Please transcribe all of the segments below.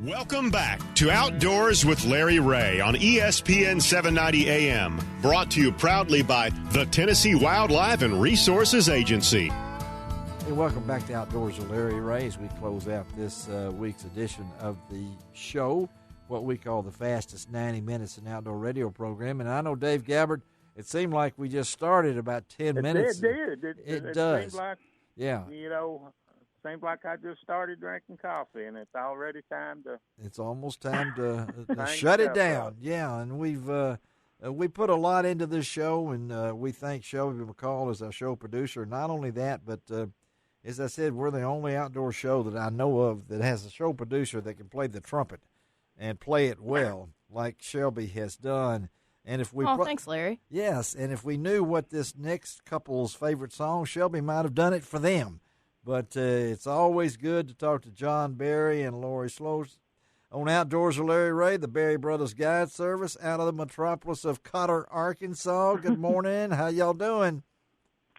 Welcome back to Outdoors with Larry Ray on ESPN 790 AM, brought to you proudly by the Tennessee Wildlife and Resources Agency. Hey, welcome back to Outdoors with Larry Ray as we close out this week's edition of the show, what we call the fastest 90 minutes in outdoor radio program. And I know, Dave Gabbard, it seemed like we just started about 10 minutes. It did. It does. Seemed like, yeah. Seems like I just started drinking coffee, and it's already time to. It's almost time to shut it down. Yeah, and we put a lot into this show, and we thank Shelby McCall as our show producer. Not only that, but as I said, we're the only outdoor show that I know of that has a show producer that can play the trumpet and play it well, like Shelby has done. And if we thanks, Larry. Yes, and if we knew what this next couple's favorite song, Shelby might have done it for them. But it's always good to talk to John Berry and Lori Sloas on Outdoors with Larry Ray, the Berry Brothers Guide Service out of the metropolis of Cotter, Arkansas. Good morning. How y'all doing?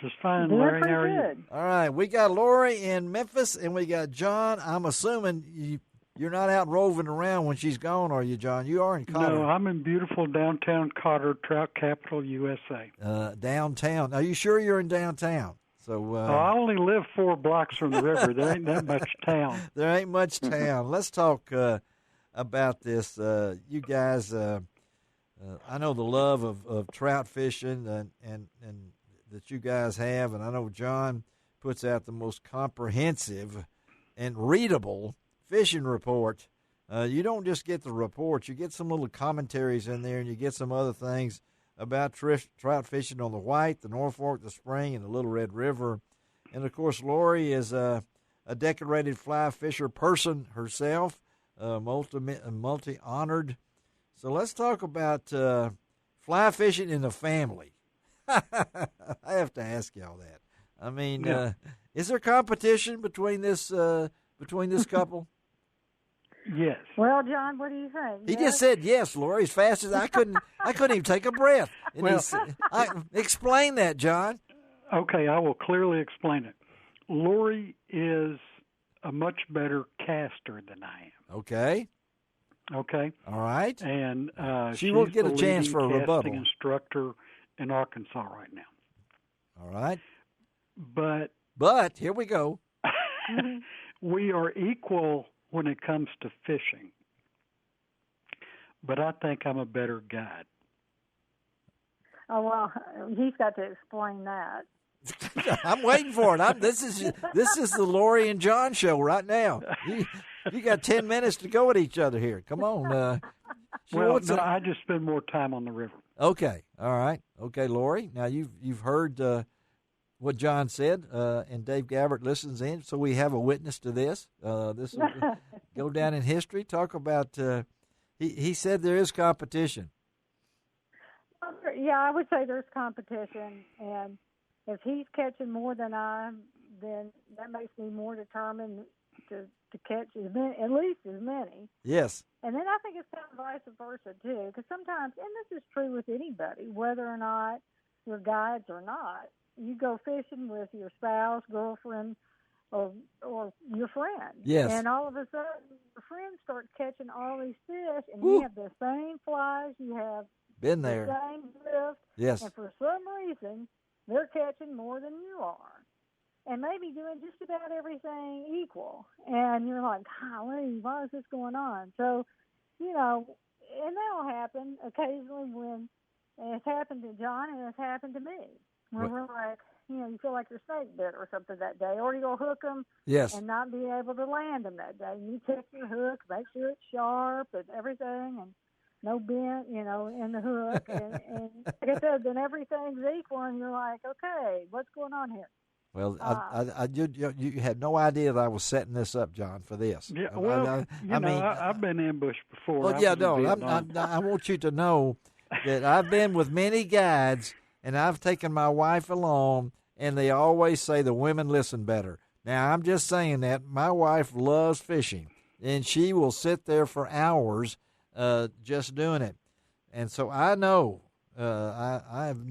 Just fine, Larry. How are you? All right. We got Lori in Memphis, and we got John. I'm assuming you're not out roving around when she's gone, are you, John? You are in Cotter. No, I'm in beautiful downtown Cotter, trout capital, USA. Downtown. Are you sure you're in downtown? So I only live 4 blocks from the river. There ain't that much town. There ain't much town. Let's talk about this. You guys, I know the love of trout fishing and that you guys have, and I know John puts out the most comprehensive and readable fishing report. You don't just get the report. You get some little commentaries in there, and you get some other things about trout fishing on the White, the North Fork, the Spring, and the Little Red River. And, of course, Lori is a decorated fly fisher person herself, multi-honored. So let's talk about fly fishing in the family. I have to ask y'all that. I mean, is there competition between this couple? Yes. Well, John, what do you think? He just said yes, Lori, as fast as I couldn't even take a breath. And explain that, John. Okay, I will clearly explain it. Lori is a much better caster than I am. Okay. Okay. All right. And she will get a chance for a rebuttal. Casting instructor in Arkansas right now. All right. But here we go. We are equal when it comes to fishing, but I think I'm a better guide. Oh, well, he's got to explain that. I'm waiting for it. This is the Lori and John show right now. You got 10 minutes to go at each other here. Come on. I just spend more time on the river. Okay. All right. Okay, Lori. Now you've heard what John said, and Dave Gabbard listens in, so we have a witness to this. This will go down in history. Talk about, he said there is competition. Yeah, I would say there's competition, and if he's catching more than I am, then that makes me more determined to catch at least as many. Yes. And then I think it's kind of vice versa, too, because sometimes, and this is true with anybody, whether or not you're guides or not, you go fishing with your spouse, girlfriend, or your friend. Yes. And all of a sudden, your friends start catching all these fish, and Woo. you have the same flies, you have Been there. the same drift. Yes. And for some reason, they're catching more than you are. And maybe doing just about everything equal. And you're like, golly, why is this going on? So, and that'll happen occasionally when it's happened to John and it's happened to me. Where we're like, you feel like your snake bit or something that day. Or you'll hook them and not be able to land them that day. And you check your hook, make sure it's sharp and everything, and no bent, in the hook. and like I said, then everything's equal, and you're like, okay, what's going on here? Well, you had no idea that I was setting this up, John, for this. Yeah, well, I've been ambushed before. Well, I want you to know that I've been with many guides, and I've taken my wife along, and they always say the women listen better. Now, I'm just saying that my wife loves fishing, and she will sit there for hours just doing it. And so I know I've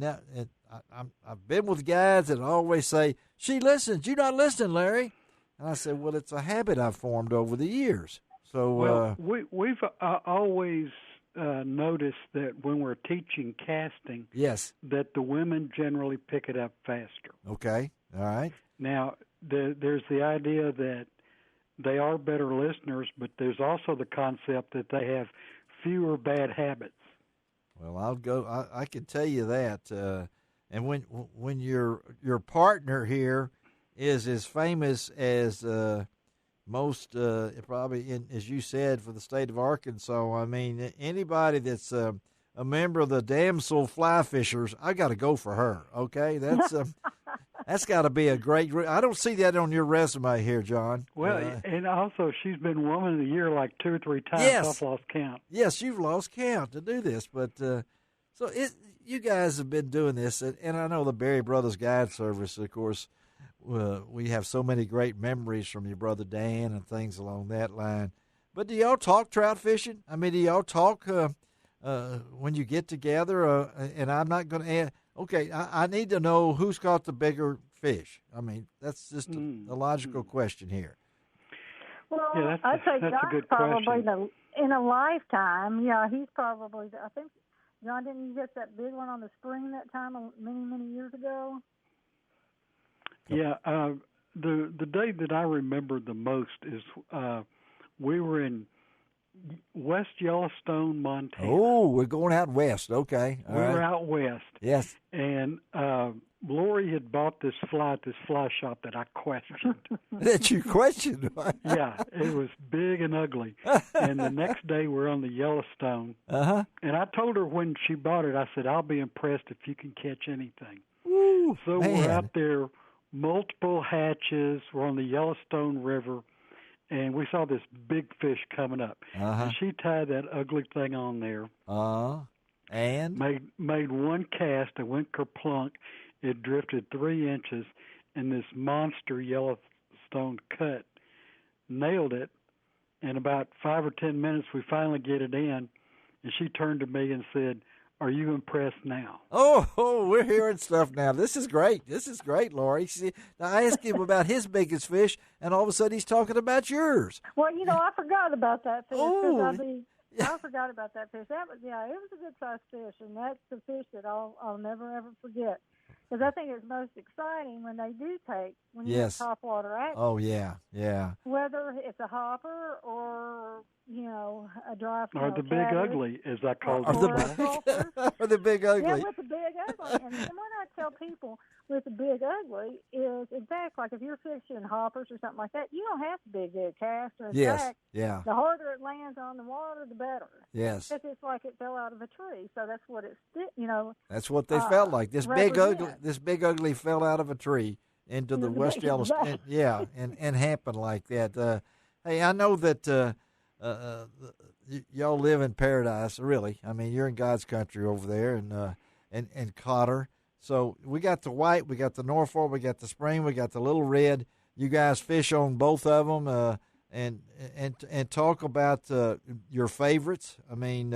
been with guides that always say, she listens. You're not listening, Larry. And I said, well, it's a habit I've formed over the years. So well, we've always noticed that when we're teaching casting, yes, that the women generally pick it up faster. Okay, all right. Now, there's the idea that they are better listeners, but there's also the concept that they have fewer bad habits. Well, I'll go. I can tell you that. And when your partner here is as famous as most, probably as you said, for the state of Arkansas. I mean, anybody that's a member of the Damsel Fly Fishers, I got to go for her. Okay, that's got to be a great. I don't see that on your resume here, John. Well, and also she's been Woman of the Year like 2 or 3 times. Yes. I've lost count. Yes, you've lost count to do this, but you guys have been doing this, and I know the Berry Brothers Guide Service, of course. We have so many great memories from your brother Dan and things along that line. But do y'all talk trout fishing? I mean, do y'all talk when you get together? And I'm not going to ask. Okay, I need to know who's caught the bigger fish. I mean, that's just a logical question here. Well, yeah, I'd say that's John's a good probably question. in a lifetime. Yeah, he's probably. I think John, didn't you get that big one on the spring that time many years ago? Yeah, the day that I remember the most is we were in West Yellowstone, Montana. Oh, we're going out west. Okay. We were out west. Yes. And Lori had bought this fly at this fly shop that I questioned. That you questioned? Yeah, it was big and ugly. And the next day we're on the Yellowstone. Uh-huh. And I told her when she bought it, I said, I'll be impressed if you can catch anything. Woo, so man. We're out there, multiple hatches. We're on the Yellowstone River. And we saw this big fish coming up. Uh-huh. And she tied that ugly thing on there. And? Made one cast and went kerplunk. It drifted 3 inches, and this monster Yellowstone cut nailed it. In about 5 or 10 minutes, we finally get it in, and she turned to me and said, "Are you impressed now?" Oh, we're hearing stuff now. This is great. This is great, Lori. See, now I asked him about his biggest fish, and all of a sudden he's talking about yours. Well, I forgot about that fish. Oh, I forgot about that fish. It was a good-sized fish, and that's the fish that I'll never, ever forget. Because I think it's most exciting when they do take, when you have topwater action. Oh, yeah. Whether it's a hopper or, a dry or the big ugly, as I call it. Or the big ugly. Yeah, with the big ugly. And what I tell people with the big ugly is, in fact, like if you're fishing hoppers or something like that, you don't have to be a good caster. In fact, the harder it lands on the water, the better. Yes. Because it's like it fell out of a tree. So that's what it's, That's what they felt like. This big ugly fell out of a tree into the West Yellowstone. And happened like that. Hey, I know that y'all live in paradise, really. I mean, you're in God's country over there, and Cotter. So we got the white, we got the Norfolk, we got the spring, we got the little red. You guys fish on both of them, and talk about your favorites. I mean,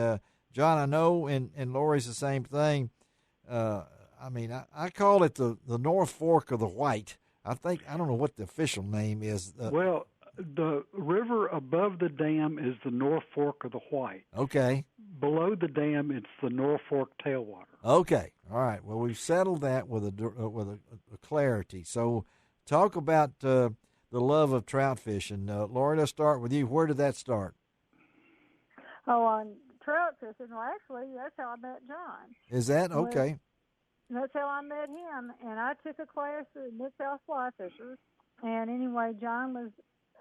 John, I know, and Lori's the same thing. I mean, I call it the North Fork of the White. I don't know what the official name is. Well, the river above the dam is the North Fork of the White. Okay. Below the dam, it's the North Fork tailwater. Okay. All right. Well, we've settled that with a clarity. So, talk about the love of trout fishing. Lori, let's start with you. Where did that start? Oh, on trout fishing. Well, actually, that's how I met John. Is that okay? That's how I met him, and I took a class at Mid-South Fly Fishers. And anyway, John was,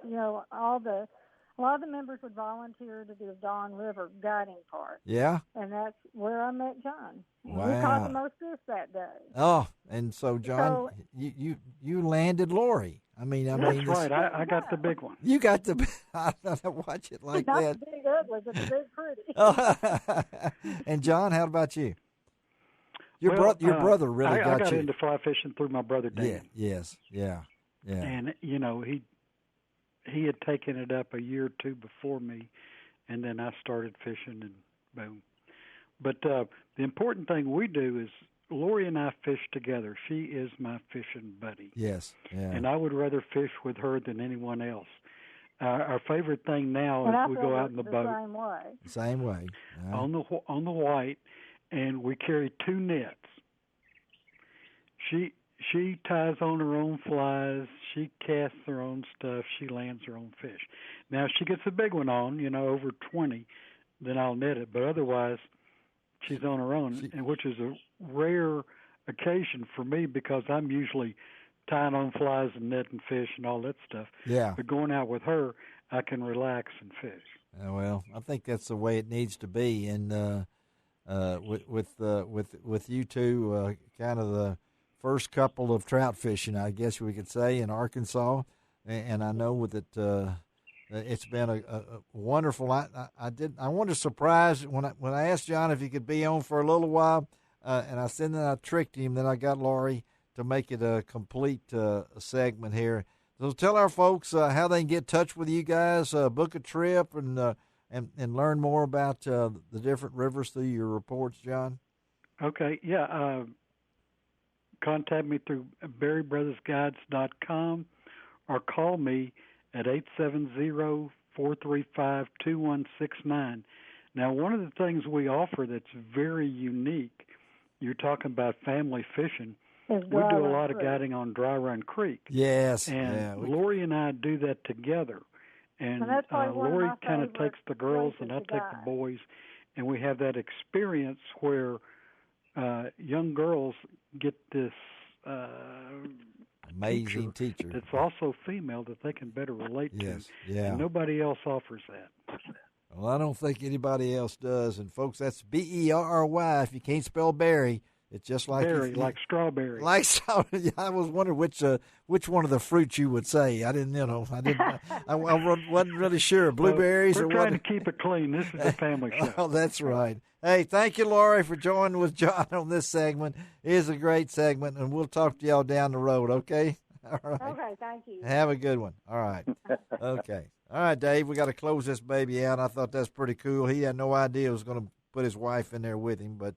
a lot of the members would volunteer to do the Dawn River guiding part. Yeah. And that's where I met John. Wow. We caught the most fish that day. Oh, and so John, you landed Lori. I mean, that's right. I got the big one. You got the. I don't watch it like Not that. the big ugly, but the big pretty. And John, how about you? Your brother really got you. I got into fly fishing through my brother Dan. Yeah. And he had taken it up a year or two before me, and then I started fishing, and boom. But the important thing we do is Lori and I fish together. She is my fishing buddy. Yes. Yeah. And I would rather fish with her than anyone else. Our favorite thing now And is I we feel go out in the the boat same way. Same way. on the white, and we carry 2 nets. She ties on her own flies. She casts her own stuff. She lands her own fish. Now, if she gets a big one on, over 20, then I'll net it. But otherwise, she's on her own, and which is a rare occasion for me because I'm usually tying on flies and netting fish and all that stuff. Yeah. But going out with her, I can relax and fish. Well, I think that's the way it needs to be, and with you two, kind of the first couple of trout fishing, I guess we could say, in Arkansas, and I know with it, it's been a wonderful. I wanted to surprise when I asked John if he could be on for a little while, and I said that I tricked him. Then I got Laurie to make it a complete segment here. So tell our folks how they can get in touch with you guys, book a trip, and learn more about the different rivers through your reports, John. Okay, yeah. Contact me through BarryBrothersGuides.com or call me at 870-435-2169. Now, one of the things we offer that's very unique, you're talking about family fishing, we do a lot of guiding on Dry Run Creek. Yes. And Lori and I do that together. And Lori kind of takes the girls and I take the boys, and we have that experience where young girls get this amazing teacher that's also female that they can better relate to. Yeah. And nobody else offers that. Well, I don't think anybody else does. And, folks, that's Berry. If you can't spell Barry, it's just like berry, like strawberry. Like I was wondering which one of the fruits you would say. I didn't, I wasn't really sure. Blueberries we're or trying what? to keep it clean. This is a family show. Oh, that's right. Hey, thank you, Laurie, for joining with John on this segment. It is a great segment, and we'll talk to y'all down the road, okay? All right. Okay, thank you. Have a good one. All right. Okay. All right, Dave, we got to close this baby out. I thought that's pretty cool. He had no idea he was going to put his wife in there with him, but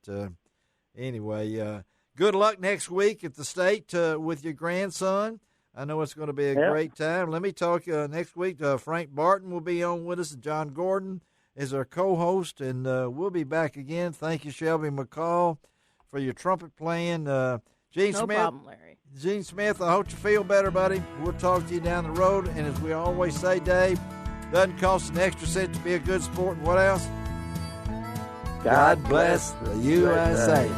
anyway, good luck next week at the state with your grandson. I know it's going to be a great time. Let me talk next week. Frank Barton will be on with us. John Gordon is our co-host, and we'll be back again. Thank you, Shelby McCall, for your trumpet playing. Gene Smith. No problem, Larry. Gene Smith, I hope you feel better, buddy. We'll talk to you down the road. And as we always say, Dave, doesn't cost an extra cent to be a good sport. And what else? God bless the USA.